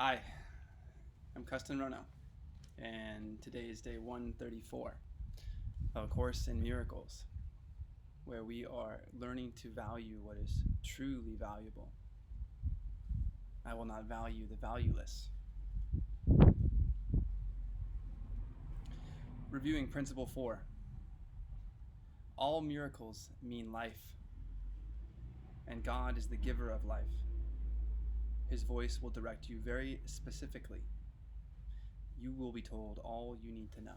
Hi, I'm Kesten Rono, and today is day 134 of A Course in Miracles, where we are learning to value what is truly valuable. I will not value the valueless. Reviewing Principle 4. All miracles mean life, and God is the giver of life. His voice will direct you very specifically. You will be told all you need to know.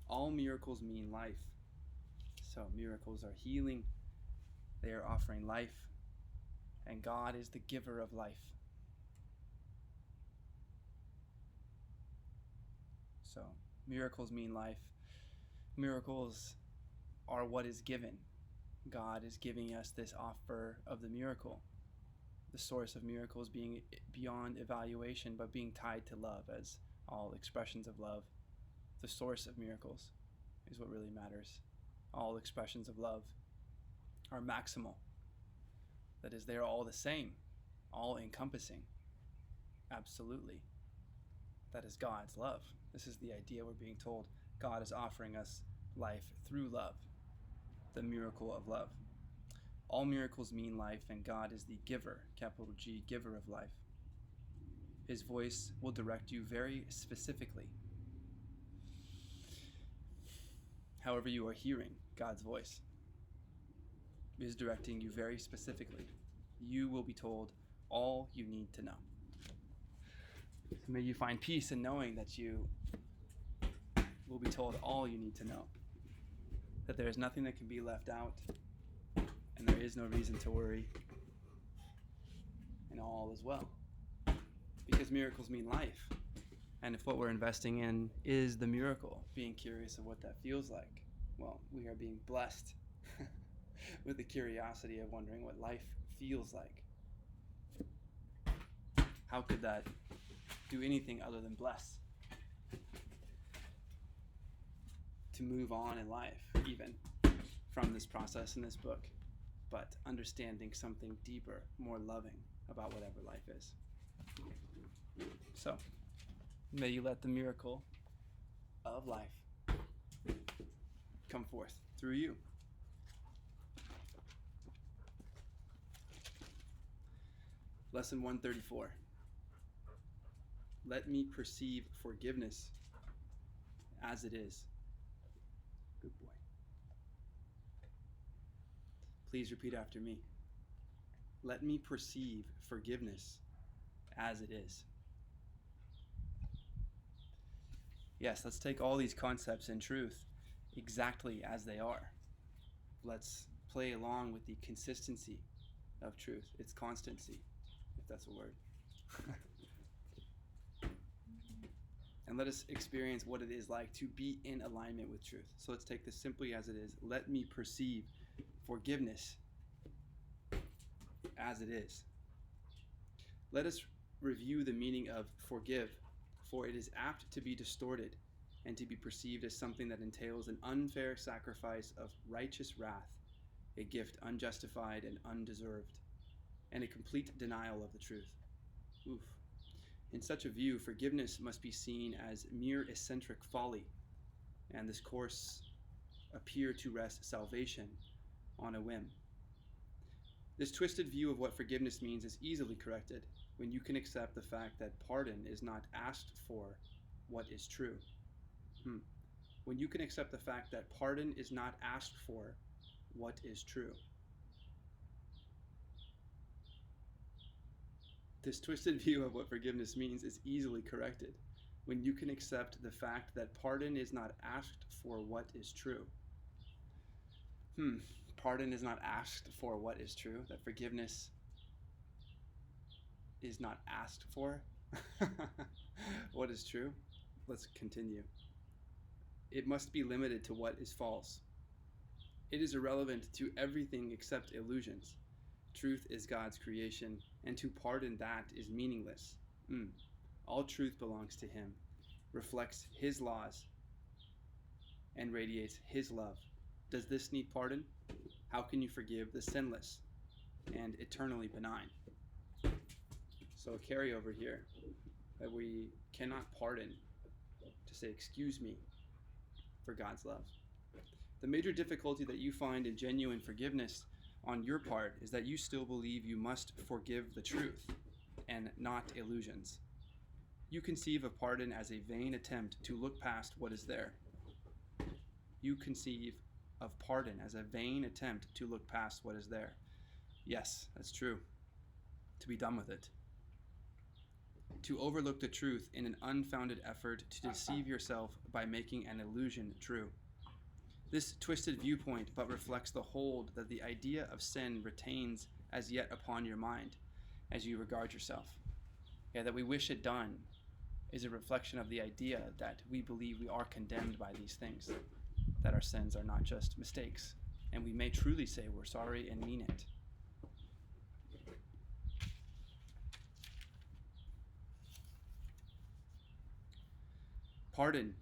All miracles mean life. So miracles are healing, they are offering life, and God is the giver of life. So miracles mean life. Miracles are what is given. God is giving us this offer of the miracle. The source of miracles being beyond evaluation, but being tied to love, as all expressions of love. The source of miracles is what really matters. All expressions of love are maximal. That is, they're all the same, all encompassing. Absolutely. That is God's love. This is the idea we're being told. God is offering us life through love, the miracle of love. All miracles mean life, and God is the giver, capital G, giver of life. His voice will direct you very specifically. However you are hearing God's voice is directing you very specifically. You will be told all you need to know. So may you find peace in knowing that you will be told all you need to know. That there is nothing that can be left out, and there is no reason to worry, and all is well. Because miracles mean life. And if what we're investing in is the miracle, being curious of what that feels like, well, we are being blessed with the curiosity of wondering what life feels like. How could that do anything other than bless? To move on in life, even from this process in this book, but understanding something deeper, more loving about whatever life is. So, may you let the miracle of life come forth through you. Lesson 134. Let me perceive forgiveness as it is. Good boy. Please repeat after me. Let me perceive forgiveness as it is. Yes, let's take all these concepts in truth exactly as they are. Let's play along with the consistency of truth, its constancy, if that's a word. And let us experience what it is like to be in alignment with truth. So let's take this simply as it is. Let me perceive forgiveness as it is. Let us review the meaning of forgive, for it is apt to be distorted and to be perceived as something that entails an unfair sacrifice of righteous wrath, a gift unjustified and undeserved, and a complete denial of the truth. Oof. In such a view, forgiveness must be seen as mere eccentric folly, and this course appear to rest salvation on a whim. This twisted view of what forgiveness means is easily corrected when you can accept the fact that pardon is not asked for what is true. When you can accept the fact that pardon is not asked for what is true. This twisted view of what forgiveness means is easily corrected when you can accept the fact that pardon is not asked for what is true. Pardon is not asked for what is true, that forgiveness is not asked for what is true. Let's continue. It must be limited to what is false. It is irrelevant to everything except illusions. Truth is God's creation, and to pardon that is meaningless. All truth belongs to Him, reflects His laws, and radiates His love. Does this need pardon? How can you forgive the sinless and eternally benign? So a carryover here, that we cannot pardon to say, excuse me, for God's love. The major difficulty that you find in genuine forgiveness on your part is that you still believe you must forgive the truth and not illusions. You conceive of pardon as a vain attempt to look past what is there. You conceive of pardon as a vain attempt to look past what is there. Yes, that's true. To be done with it. To overlook the truth in an unfounded effort to deceive yourself by making an illusion true. This twisted viewpoint but reflects the hold that the idea of sin retains as yet upon your mind as you regard yourself. Yeah, that we wish it done is a reflection of the idea that we believe we are condemned by these things, that our sins are not just mistakes, and we may truly say we're sorry and mean it. Pardon.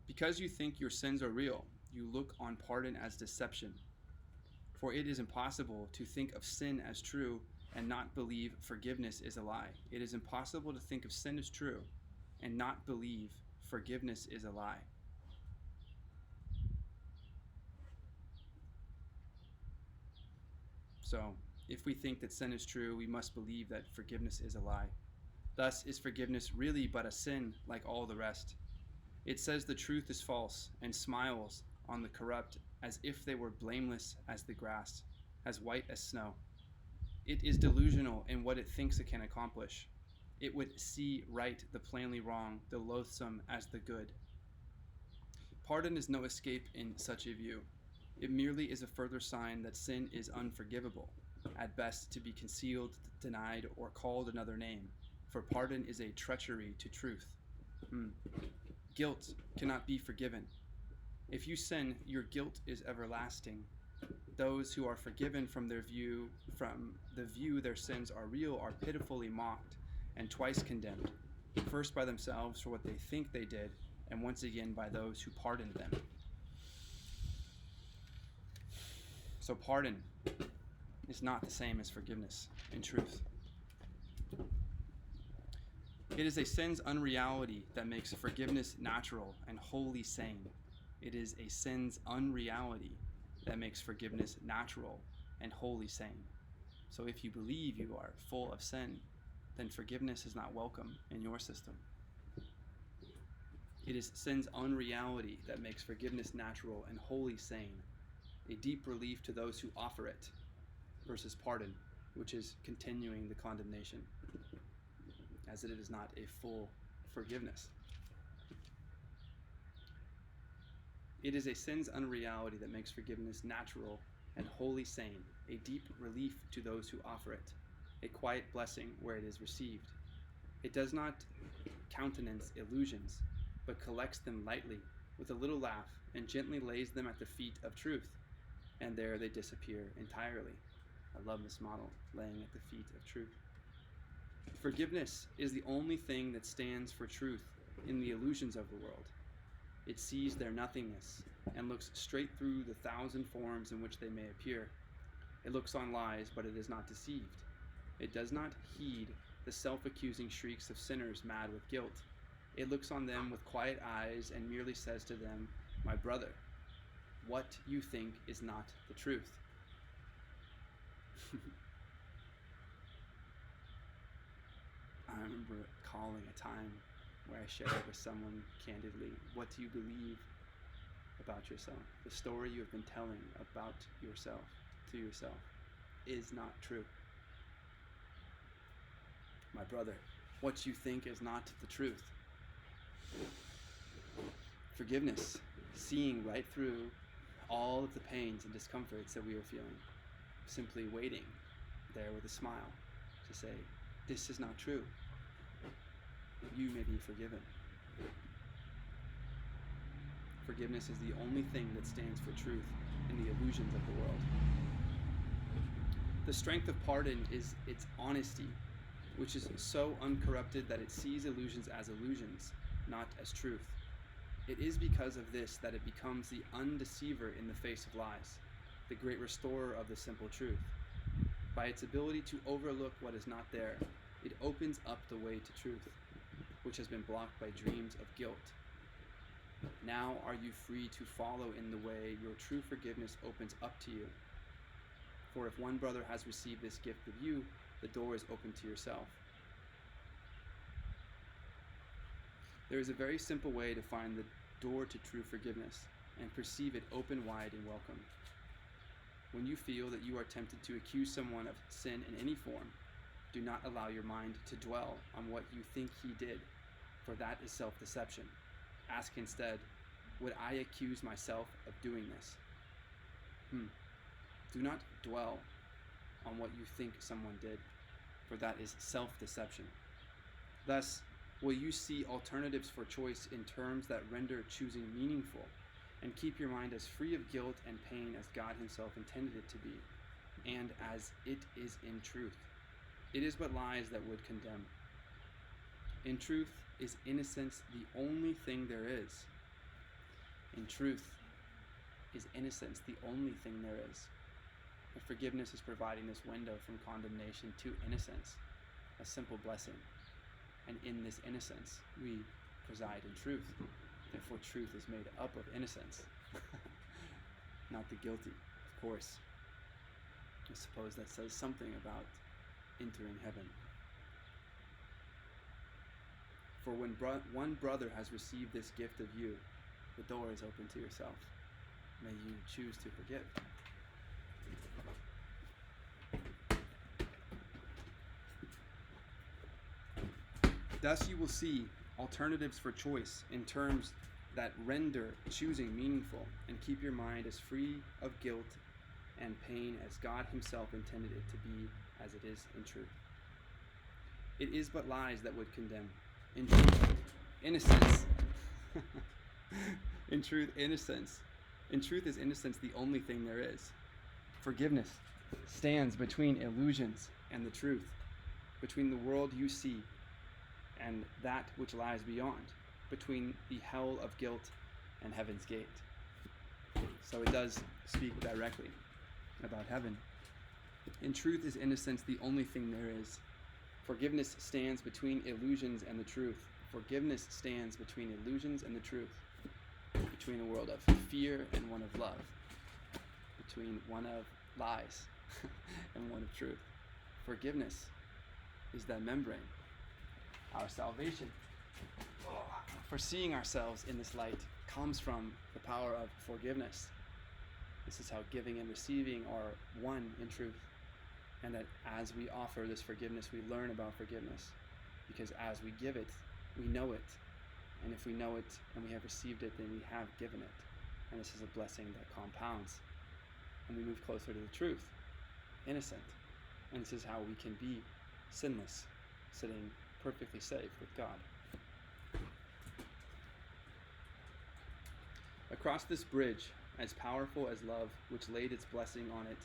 Because you think your sins are real, you look on pardon as deception. For it is impossible to think of sin as true and not believe forgiveness is a lie. It is impossible to think of sin as true and not believe forgiveness is a lie. So, if we think that sin is true, we must believe that forgiveness is a lie. Thus, is forgiveness really but a sin like all the rest? It says the truth is false and smiles on the corrupt as if they were blameless as the grass, as white as snow. It is delusional in what it thinks it can accomplish. It would see right the plainly wrong, the loathsome as the good. Pardon is no escape in such a view. It merely is a further sign that sin is unforgivable, at best to be concealed, denied, or called another name, for pardon is a treachery to truth. Guilt cannot be forgiven. If you sin, your guilt is everlasting. Those who are forgiven from the view their sins are real are pitifully mocked and twice condemned, first by themselves for what they think they did, and once again by those who pardoned them. So pardon is not the same as forgiveness in truth. It is a sin's unreality that makes forgiveness natural and wholly sane. It is a sin's unreality that makes forgiveness natural and wholly sane. So if you believe you are full of sin, then forgiveness is not welcome in your system. It is sin's unreality that makes forgiveness natural and wholly sane, a deep relief to those who offer it, versus pardon, which is continuing the condemnation, as it is not a full forgiveness. It is a sin's unreality that makes forgiveness natural and wholly sane, a deep relief to those who offer it, a quiet blessing where it is received. It does not countenance illusions, but collects them lightly with a little laugh and gently lays them at the feet of truth, and there they disappear entirely. I love this model, laying at the feet of truth. Forgiveness is the only thing that stands for truth in the illusions of the world. It sees their nothingness and looks straight through the thousand forms in which they may appear. It looks on lies, but it is not deceived. It does not heed the self-accusing shrieks of sinners mad with guilt. It looks on them with quiet eyes and merely says to them, "My brother, what you think is not the truth." I remember calling a time where I shared with someone candidly, what do you believe about yourself? The story you have been telling about yourself to yourself is not true. My brother, what you think is not the truth. Forgiveness, seeing right through all of the pains and discomforts that we are feeling, simply waiting there with a smile to say, this is not true. You may be forgiven. Forgiveness is the only thing that stands for truth in the illusions of the world. The strength of pardon is its honesty, which is so uncorrupted that it sees illusions as illusions, not as truth. It is because of this that it becomes the undeceiver in the face of lies. the great restorer of the simple truth. By its ability to overlook what is not there, it opens up the way to truth, which has been blocked by dreams of guilt. Now are you free to follow in the way your true forgiveness opens up to you. For if one brother has received this gift of you, the door is open to yourself. There is a very simple way to find the door to true forgiveness and perceive it open wide and welcome. When you feel that you are tempted to accuse someone of sin in any form, do not allow your mind to dwell on what you think he did, for that is self-deception. Ask instead, would I accuse myself of doing this? Do not dwell on what you think someone did, for that is self-deception. Thus, will you see alternatives for choice in terms that render choosing meaningful, and keep your mind as free of guilt and pain as God himself intended it to be, and as it is in truth. It is but lies that would condemn. In truth is innocence the only thing there is. In truth is innocence the only thing there is. But forgiveness is providing this window from condemnation to innocence, a simple blessing. And in this innocence, we preside in truth. Therefore, truth is made up of innocence, not the guilty, of course. I suppose that says something about entering heaven. For when one brother has received this gift of you, the door is open to yourself. May you choose to forgive. Thus you will see alternatives for choice in terms that render choosing meaningful, and keep your mind as free of guilt and pain as God himself intended it to be, as it is in truth. It is but lies that would condemn. In truth, innocence. In truth, innocence. In truth is innocence the only thing there is. Forgiveness stands between illusions and the truth, between the world you see and that which lies beyond, between the hell of guilt and heaven's gate. So it does speak directly about heaven. In truth is innocence the only thing there is. Forgiveness stands between illusions and the truth. Forgiveness stands between illusions and the truth, between a world of fear and one of love, between one of lies and one of truth. Forgiveness is that membrane. Our salvation, for seeing ourselves in this light, comes from the power of forgiveness. This is how giving and receiving are one in truth. And that as we offer this forgiveness, we learn about forgiveness. Because as we give it, we know it. And if we know it and we have received it, then we have given it. And this is a blessing that compounds. And we move closer to the truth, innocent. And this is how we can be sinless, sitting perfectly safe with God. Across this bridge, as powerful as love, which laid its blessing on it,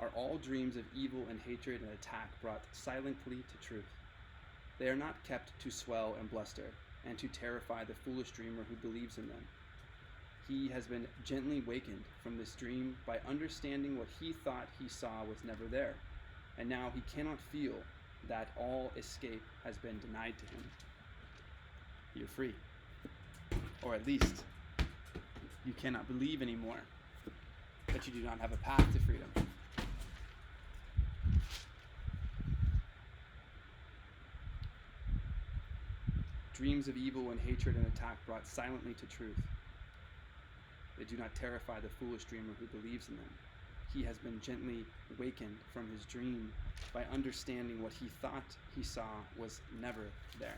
are all dreams of evil and hatred and attack brought silently to truth. They are not kept to swell and bluster, and to terrify the foolish dreamer who believes in them. He has been gently wakened from this dream by understanding what he thought he saw was never there, and now he cannot feel that all escape has been denied to him. You're free. Or at least, you cannot believe anymore that you do not have a path to freedom. Dreams of evil and hatred and attack brought silently to truth. They do not terrify the foolish dreamer who believes in them. He has been gently wakened from his dream by understanding what he thought he saw was never there.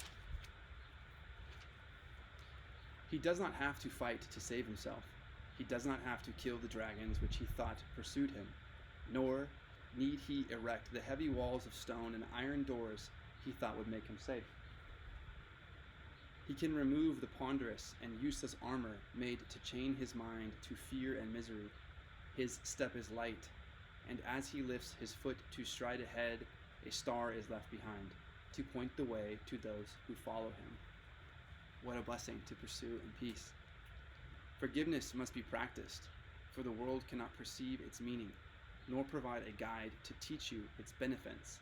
He does not have to fight to save himself. He does not have to kill the dragons which he thought pursued him, nor need he erect the heavy walls of stone and iron doors he thought would make him safe. He can remove the ponderous and useless armor made to chain his mind to fear and misery. His step is light, and as he lifts his foot to stride ahead, a star is left behind, to point the way to those who follow him. What a blessing to pursue in peace. Forgiveness must be practiced. for the world cannot perceive its meaning, nor provide a guide to teach you its beneficence.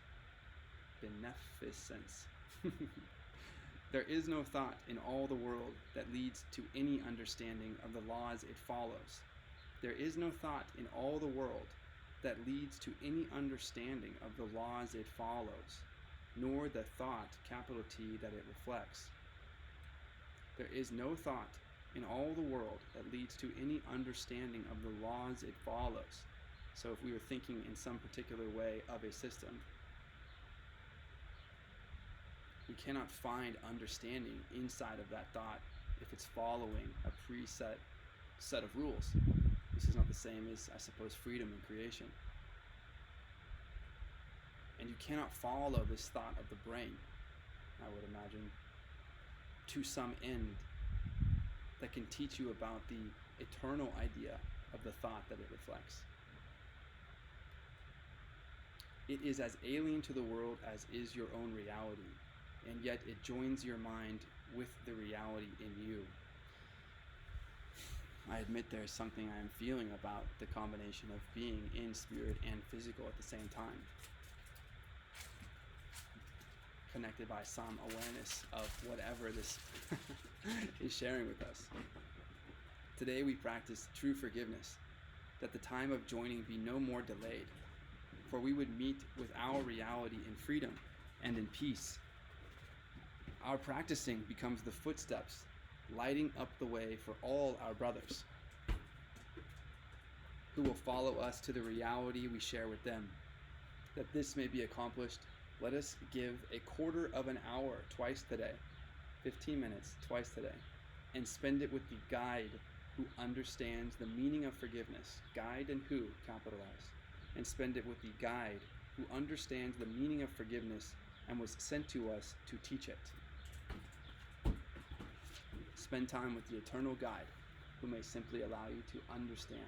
There is no thought in all the world that leads to any understanding of the laws it follows. There is no thought in all the world that leads to any understanding of the laws it follows, nor the thought, capital T, that it reflects. There is no thought in all the world that leads to any understanding of the laws it follows. So if we were thinking in some particular way of a system, we cannot find understanding inside of that thought if it's following a preset set of rules. This is not the same as, I suppose, freedom in creation. And you cannot follow this thought of the brain, I would imagine, to some end that can teach you about the eternal idea of the thought that it reflects. It is as alien to the world as is your own reality, and yet it joins your mind with the reality in you. I admit there's something I am feeling about the combination of being in spirit and physical at the same time, connected by some awareness of whatever this is sharing with us. Today we practice true forgiveness, that the time of joining be no more delayed, for we would meet with our reality in freedom and in peace. Our practicing becomes the footsteps, lighting up the way for all our brothers, who will follow us to the reality we share with them. That this may be accomplished, let us give a quarter of an hour twice today, 15 minutes twice today, and spend it with the guide who understands the meaning of forgiveness. Guide and who, capitalized. And spend it with the guide who understands the meaning of forgiveness and was sent to us to teach it. Spend time with the eternal guide who may simply allow you to understand.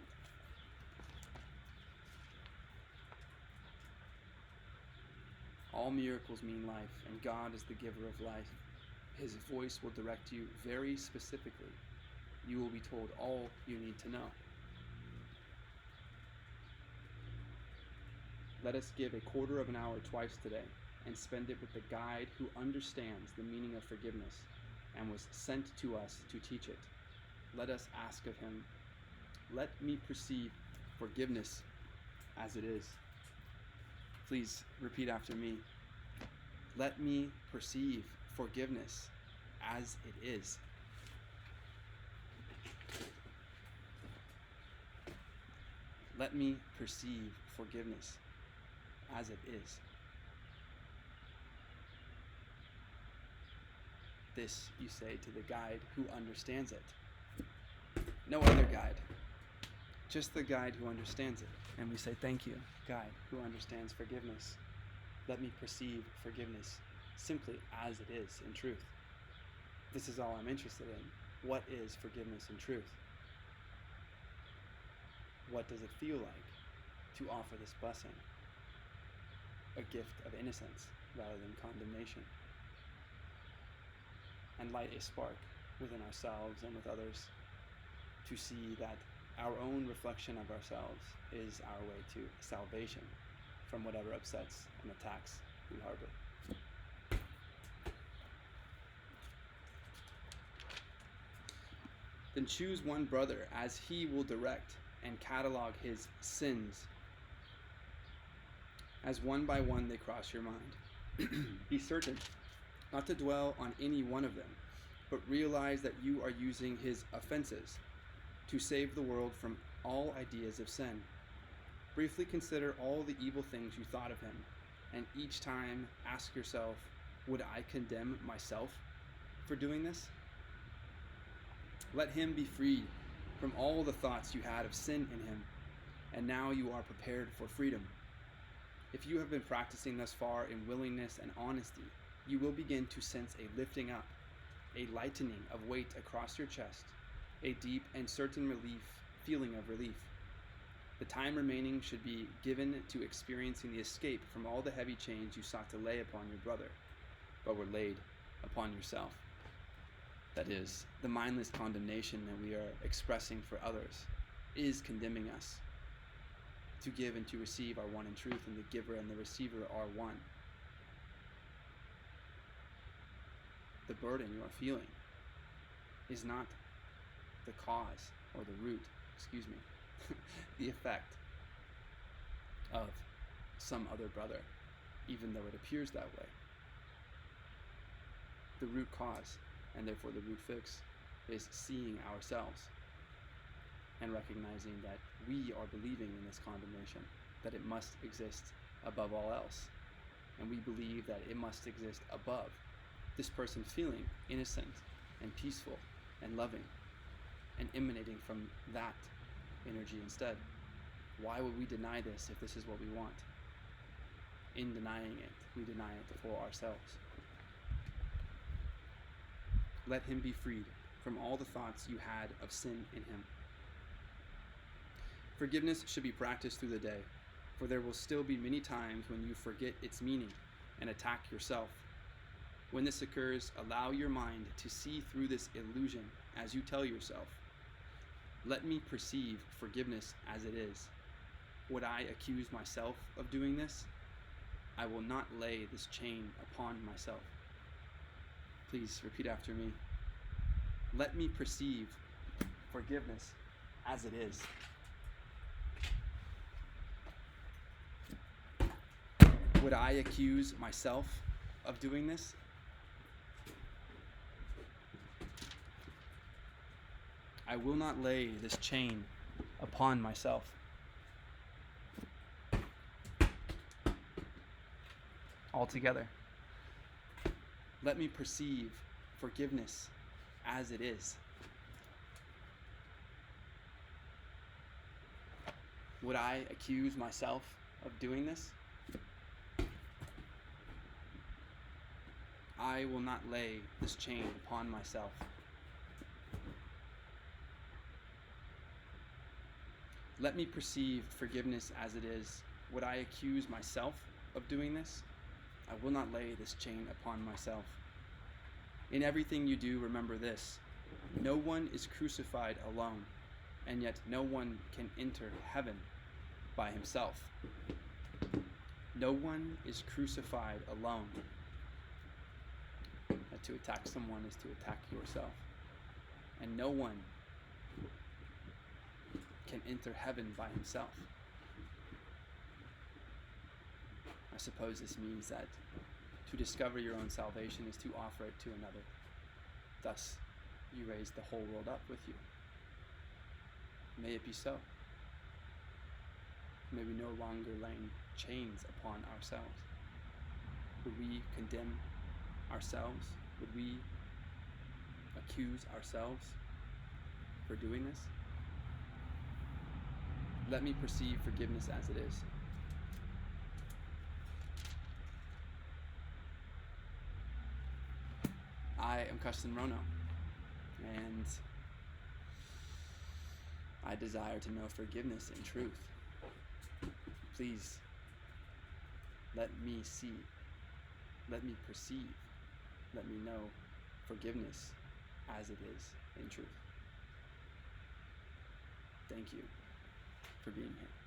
All miracles mean life, and God is the giver of life. His voice will direct you very specifically. You will be told all you need to know. Let us give a quarter of an hour twice today and spend it with the guide who understands the meaning of forgiveness and was sent to us to teach it. Let us ask of him, let me perceive forgiveness as it is. Please repeat after me. Let me perceive forgiveness as it is. Let me perceive forgiveness as it is. This you say to the guide who understands it. No other guide, just the guide who understands it. And we say, thank you, guide who understands forgiveness. Let me perceive forgiveness simply as it is in truth. This is all I'm interested in. What is forgiveness in truth? What does it feel like to offer this blessing? A gift of innocence rather than condemnation. And light a spark within ourselves and with others to see that our own reflection of ourselves is our way to salvation from whatever upsets and attacks we harbor. Then choose one brother as he will direct and catalog his sins, as one by one they cross your mind. Be certain not to dwell on any one of them, but realize that you are using his offenses to save the world from all ideas of sin. Briefly consider all the evil things you thought of him, and each time ask yourself, would I condemn myself for doing this? Let him be freed from all the thoughts you had of sin in him, and now you are prepared for freedom. If you have been practicing thus far in willingness and honesty, you will begin to sense a lifting up, a lightening of weight across your chest, a deep and certain feeling of relief. The time remaining should be given to experiencing the escape from all the heavy chains you sought to lay upon your brother, but were laid upon yourself. That is, the mindless condemnation that we are expressing for others, is condemning us. To give and to receive are one in truth, and the giver and the receiver are one. The burden you are feeling is not the cause or the root, the effect of some other brother, even though it appears that way. The root cause, and therefore the root fix, is seeing ourselves and recognizing that we are believing in this condemnation, that it must exist above all else. And we believe that it must exist above this person feeling innocent and peaceful and loving and emanating from that energy instead. Why would we deny this if this is what we want? In denying it, we deny it for ourselves. Let him be freed from all the thoughts you had of sin in him. Forgiveness should be practiced through the day, for there will still be many times when you forget its meaning and attack yourself. When this occurs, allow your mind to see through this illusion as you tell yourself, "Let me perceive forgiveness as it is. Would I accuse myself of doing this? I will not lay this chain upon myself." Please repeat after me. Let me perceive forgiveness as it is. Would I accuse myself of doing this? I will not lay this chain upon myself. Altogether, let me perceive forgiveness as it is. Would I accuse myself of doing this? I will not lay this chain upon myself. Let me perceive forgiveness as it is. Would I accuse myself of doing this? I will not lay this chain upon myself. In everything you do, remember this: no one is crucified alone, and yet no one can enter heaven by himself. No one is crucified alone. That to attack someone is to attack yourself. And no one can enter heaven by himself. I suppose this means that to discover your own salvation is to offer it to another. Thus, you raise the whole world up with you. May it be so. May we no longer lay chains upon ourselves. Would we condemn ourselves? Would we accuse ourselves for doing this? Let me perceive forgiveness as it is. I am Kesten Rono, and I desire to know forgiveness in truth. Please, let me see, let me perceive, let me know forgiveness as it is in truth. Thank you for being here.